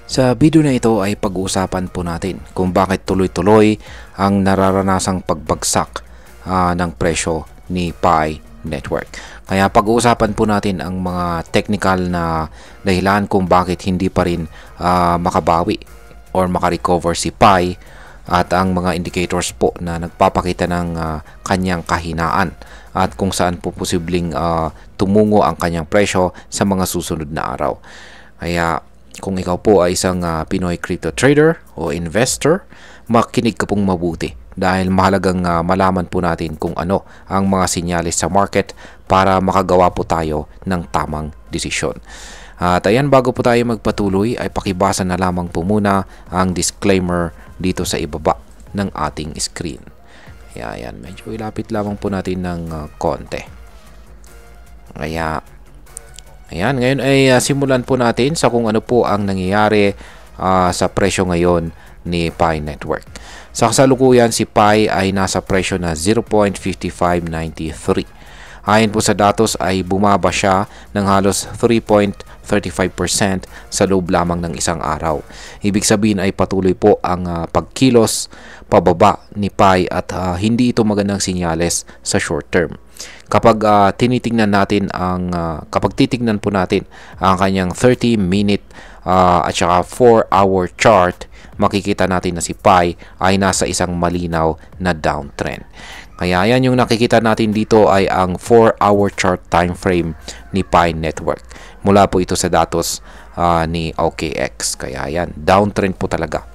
Sa video na ito ay pag-uusapan po natin kung bakit tuloy-tuloy ang nararanasang pagbagsak ng presyo ni Pi Network. Kaya pag-uusapan po natin ang mga technical na dahilan kung bakit hindi pa rin makabawi or makarecover si Pi at ang mga indicators po na nagpapakita ng kanyang kahinaan at kung saan po posibleng tumungo ang kanyang presyo sa mga susunod na araw. Kaya kung ikaw po ay isang Pinoy crypto trader o investor, makinig ka pong mabuti dahil mahalagang malaman po natin kung ano ang mga sinyalis sa market para makagawa po tayo ng tamang desisyon. At ayan, bago po tayo magpatuloy ay pakibasa na lamang po muna ang disclaimer dito sa ibaba ng ating screen. Kaya ayan, medyo ilapit lamang po natin ng konti. Ayan, ngayon ay simulan po natin sa kung ano po ang nangyayari sa presyo ngayon ni Pi Network. Sa kasalukuyan, si Pi ay nasa presyo na 0.5593. Ayon po sa datos ay bumaba siya ng halos 3.35% sa loob lamang ng isang araw. Ibig sabihin ay patuloy po ang pagkilos pababa ni Pi at hindi ito magandang sinyales sa short term. Kapag titingnan po natin ang kanyang 30-minute at saka 4-hour chart, makikita natin na si Pi ay nasa isang malinaw na downtrend. Kaya yan yung nakikita natin dito ay ang 4-hour chart time frame ni Pi Network. Mula po ito sa datos ni OKX. Kaya yan, downtrend po talaga.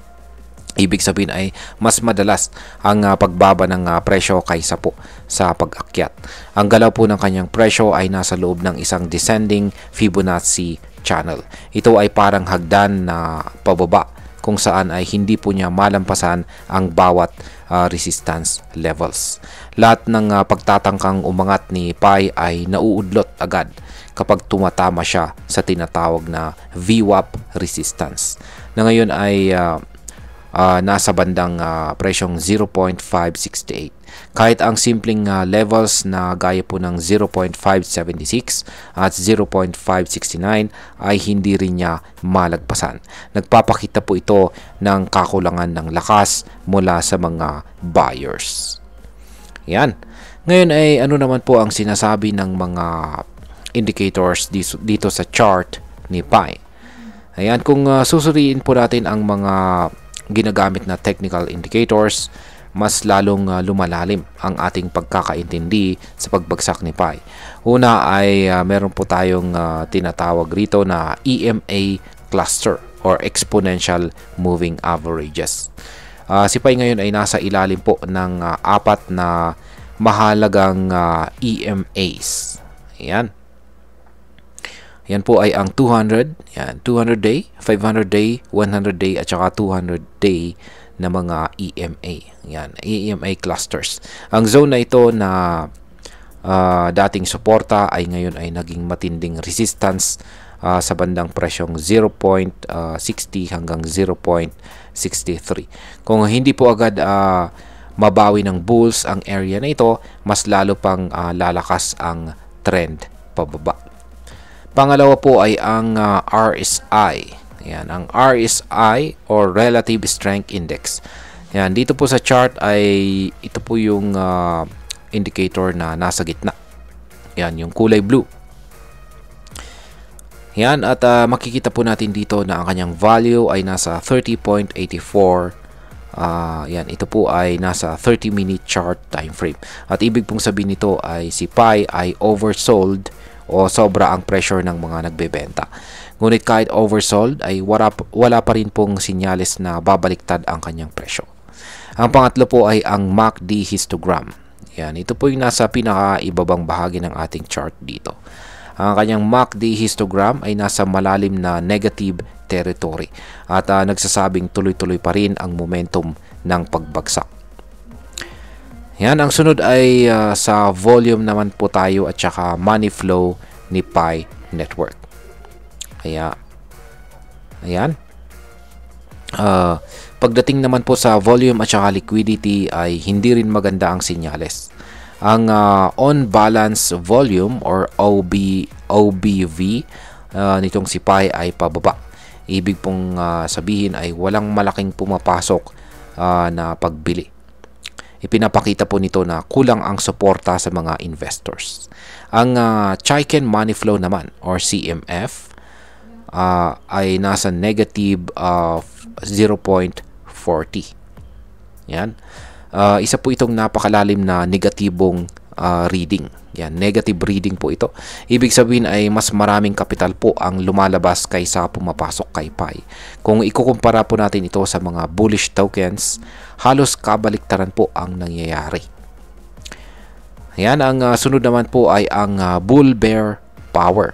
Ibig sabihin ay mas madalas ang pagbaba ng presyo kaysa po sa pag-akyat. Ang galaw po ng kanyang presyo ay nasa loob ng isang descending Fibonacci channel. Ito ay parang hagdan na pababa kung saan ay hindi po niya malampasan ang bawat resistance levels. Lahat ng pagtatangkang umangat ni Pi ay nauudlot agad kapag tumatama siya sa tinatawag na VWAP resistance na ngayon ay nasa bandang presyong 0.568. Kahit ang simpleng levels na gaya po ng 0.576 at 0.569 ay hindi rin niya malagpasan. Nagpapakita po ito ng kakulangan ng lakas mula sa mga buyers. Yan. Ngayon ay ano naman po ang sinasabi ng mga indicators dito sa chart ni Pi. Ayan, kung susuriin po natin ang mga ginagamit na technical indicators, mas lalong lumalalim ang ating pagkakaintindi sa pagbagsak ni Pi. Una ay meron po tayong tinatawag rito na EMA cluster or exponential moving averages. Si Pi ngayon ay nasa ilalim po ng apat na mahalagang EMAs. Ayan. Yan po ay ang 200, yan, 200 day, 500 day, 100 day at saka 200 day na mga EMA. Yan, EMA clusters. Ang zone na ito na dating suporta ay ngayon ay naging matinding resistance sa bandang presyong 0.60 hanggang 0.63. Kung hindi po agad mabawi ng bulls ang area na ito, mas lalo pang lalakas ang trend pababa. Pangalawa po ay ang RSI. Ayan, ang RSI or Relative Strength Index. Ayan, dito po sa chart ay ito po yung indicator na nasa gitna. Ayan, yung kulay blue. Ayan, at makikita po natin dito na ang kanyang value ay nasa 30.84. Yan, ito po ay nasa 30-minute chart time frame. At ibig pong sabihin nito ay si Pi ay oversold o sobra ang pressure ng mga nagbebenta. Ngunit kahit oversold ay wala pa rin pong sinyalis na babaliktad ang kanyang presyo. Ang pangatlo po ay ang MACD histogram. Yan, ito po yung nasa pinakaibabang bahagi ng ating chart dito. Ang kanyang MACD histogram ay nasa malalim na negative territory at nagsasabing tuloy-tuloy pa rin ang momentum ng pagbagsak. Yan, ang sunod ay sa volume naman po tayo at saka money flow ni Pi Network. Kaya, ayan. Pagdating naman po sa volume at saka liquidity ay hindi rin maganda ang sinyales. Ang on-balance volume or OBV nitong si Pi ay pababa. Ibig pong sabihin ay walang malaking pumapasok na pagbili. Ipinapakita po nito na kulang ang suporta sa mga investors. Ang Chaiken Money Flow naman or CMF ay nasa negative 0.40. Yan. Isa po itong napakalalim na negatibong reading. Yan, negative reading po ito. Ibig sabihin ay mas maraming kapital po ang lumalabas kaysa pumapasok kay PAI. Kung ikukumpara po natin ito sa mga bullish tokens, halos kabaliktaran po ang nangyayari. Yan, ang sunod naman po ay ang bull bear power.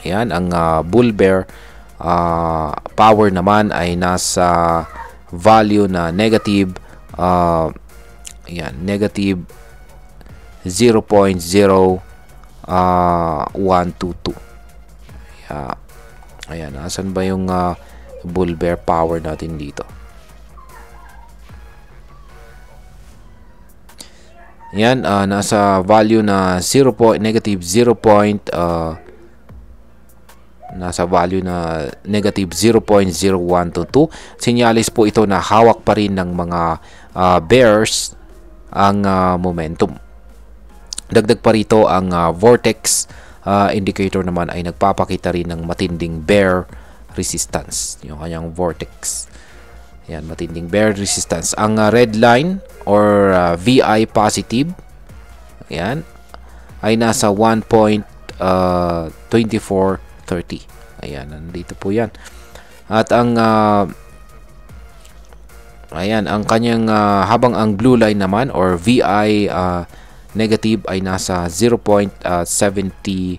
Yan, ang bull bear power naman ay nasa value na negative negative 0.0122. Ayan, asan ba yung bull bear power natin dito? Yan, nasa value na negative 0.0122. Sinyalis po ito na hawak pa rin ng mga bears ang momentum. Dagdag pa rito ang vortex indicator naman ay nagpapakita rin ng matinding bear resistance. Yung kanyang vortex. Yan, matinding bear resistance. Ang red line or VI positive, yan, ay nasa 1.2430. Ayan, nandito po yan. At ang ayan, ang kanyang habang ang blue line naman or VI negative ay nasa 0.7084.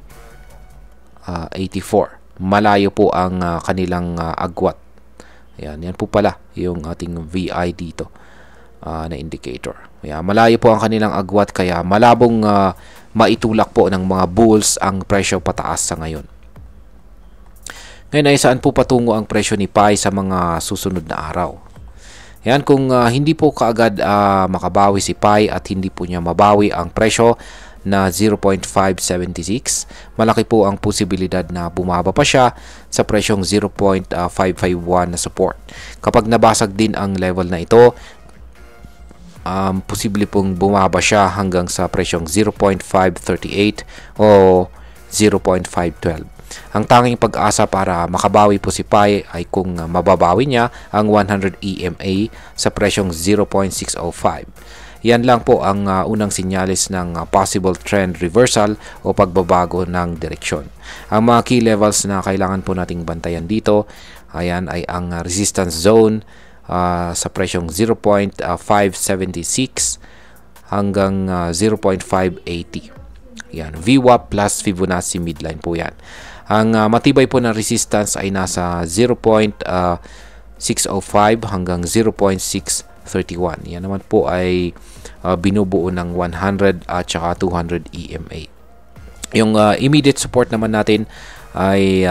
Malayo po ang kanilang agwat. Ayan, yan po pala yung ating VI dito na indicator. Ayan, malayo po ang kanilang agwat kaya malabong maitulak po ng mga bulls ang presyo pataas sa ngayon. Ngayon ay saan po patungo ang presyo ni PAI sa mga susunod na araw? Yan, kung hindi po kaagad makabawi si PAI at hindi po niya mabawi ang presyo na 0.576, malaki po ang posibilidad na bumaba pa siya sa presyong 0.551 na support. Kapag nabasag din ang level na ito, posible pong bumaba siya hanggang sa presyong 0.538 o 0.512. Ang tanging pag-asa para makabawi po si PAI ay kung mababawi niya ang 100 EMA sa presyong 0.605. Yan lang po ang unang sinyalis ng possible trend reversal o pagbabago ng direksyon. Ang mga key levels na kailangan po nating bantayan dito, ayan, ay ang resistance zone sa presyong 0.576 hanggang 0.580. Yan, VWAP plus Fibonacci midline po yan. Ang matibay po na resistance ay nasa 0.605 hanggang 0.631. Yan naman po ay binubuo ng 100 at saka 200 EMA. Yung immediate support naman natin ay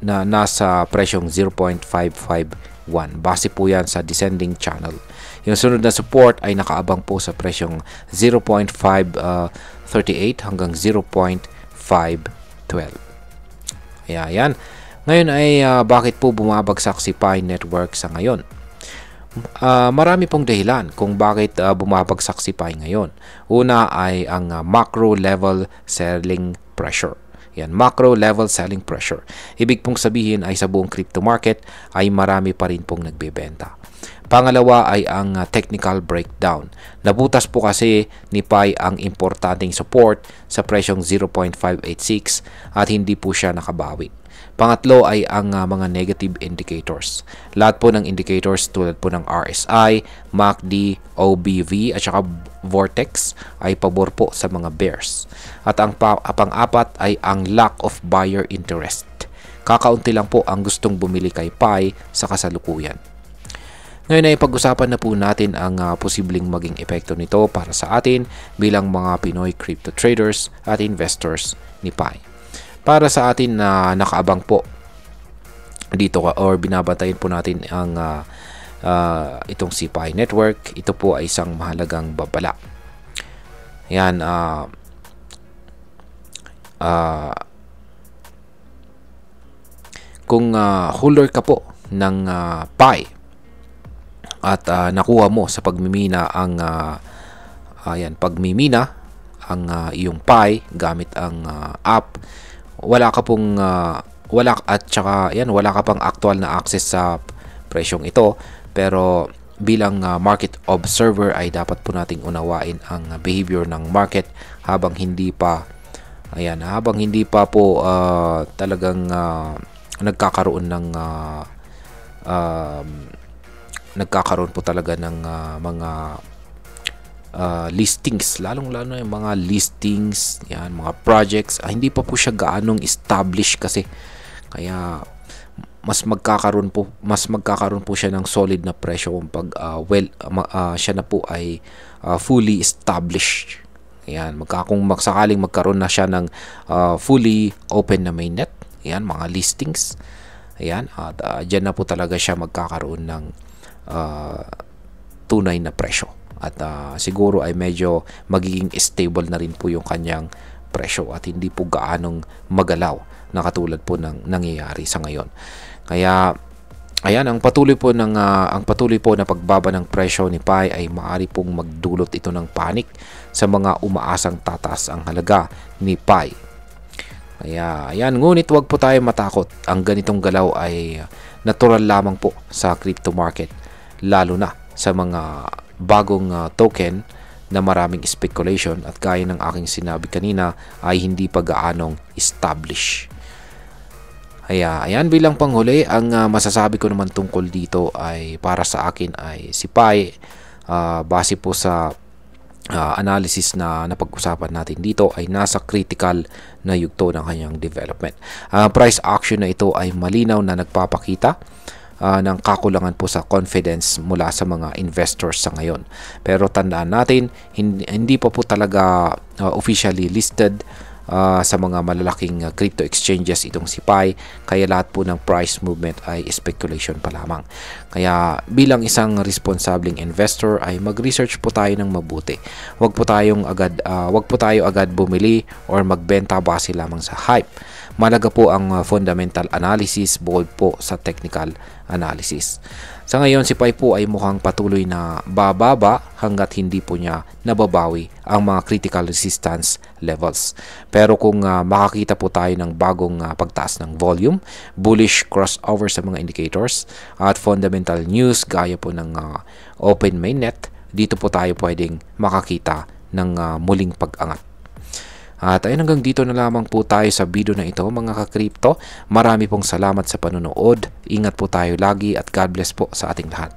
nasa presyong 0.551. Base po yan sa descending channel. Yung sunod na support ay nakaabang po sa presyong 0.538 hanggang 0.512. Ayan. Ngayon ay bakit po bumabagsak si PAI Network sa ngayon? Marami pong dahilan kung bakit bumabagsak si PAI ngayon. Una ay ang macro level selling pressure. Yan, macro level selling pressure. Ibig pong sabihin ay sa buong crypto market ay marami pa rin pong nagbebenta. Pangalawa ay ang technical breakdown. Nabutas po kasi ni PAI ang importanteng support sa presyong 0.586 at hindi po siya nakabawi. Pangatlo ay ang mga negative indicators. Lahat po ng indicators tulad po ng RSI, MACD, OBV at saka Vortex ay pabor po sa mga bears. At ang pang-apat ay ang lack of buyer interest. Kakaunti lang po ang gustong bumili kay PAI sa kasalukuyan. Ngayon ay pag-usapan na po natin ang posibleng maging epekto nito para sa atin bilang mga Pinoy crypto traders at investors ni PAI. Para sa atin na nakaabang po dito or binabantayan po natin ang itong si PAI Network, ito po ay isang mahalagang babala. Yan, kung holder ka po ng PAI at nakuha mo sa pagmimina ang iyong PAI gamit ang app, wala ka pang actual na access sa presyong ito, pero bilang market observer ay dapat po nating unawain ang behavior ng market habang hindi pa po talagang nagkakaroon po talaga ng mga listings, lalong-lalo yung mga listings, mga projects, hindi pa po siya gaanong established kasi. Kaya mas magkakaroon po siya ng solid na presyo kung pag siya na po ay fully established. Kung sakaling magkaroon na siya ng fully open na mainnet, mga listings, at dyan na po talaga siya magkakaroon ng tunay na presyo. At siguro ay medyo magiging stable na rin po yung kanyang presyo at hindi po gaanong magalaw na katulad po ng nangyayari sa ngayon. Kaya ang patuloy po na pagbaba ng presyo ni PAI ay maaari pong magdulot ito ng panic sa mga umaasang tataas ang halaga ni PAI. Kaya ngunit wag po tayo matakot. Ang ganitong galaw ay natural lamang po sa crypto market, lalo na sa mga bagong token na maraming speculation at gaya ng aking sinabi kanina ay hindi pa gaanong establish. Kaya bilang panghuli, ang masasabi ko naman tungkol dito ay para sa akin ay si PAI, base po sa analysis na napag-usapan natin dito, ay nasa critical na yugto ng kanyang development. Price action na ito ay malinaw na nagpapakita ng kakulangan po sa confidence mula sa mga investors sa ngayon. Pero tandaan natin, hindi pa po talaga officially listed sa mga malalaking crypto exchanges itong si PAI, kaya lahat po ng price movement ay speculation pa lamang. Kaya bilang isang responsableng investor ay mag-research po tayo ng mabuti. Wag po tayo agad bumili or magbenta base lamang sa hype. Malaga po ang fundamental analysis bukod po sa technical analysis. Sa ngayon, si PAI po ay mukhang patuloy na bababa hanggat hindi po niya nababawi ang mga critical resistance levels. Pero kung makakita po tayo ng bagong pagtaas ng volume, bullish crossover sa mga indicators at fundamental news gaya po ng open mainnet, dito po tayo pwedeng makakita ng muling pag-angat. At ayun, hanggang dito na lamang po tayo sa video na ito mga ka-crypto. Marami pong salamat sa panonood. Ingat po tayo lagi at God bless po sa ating lahat.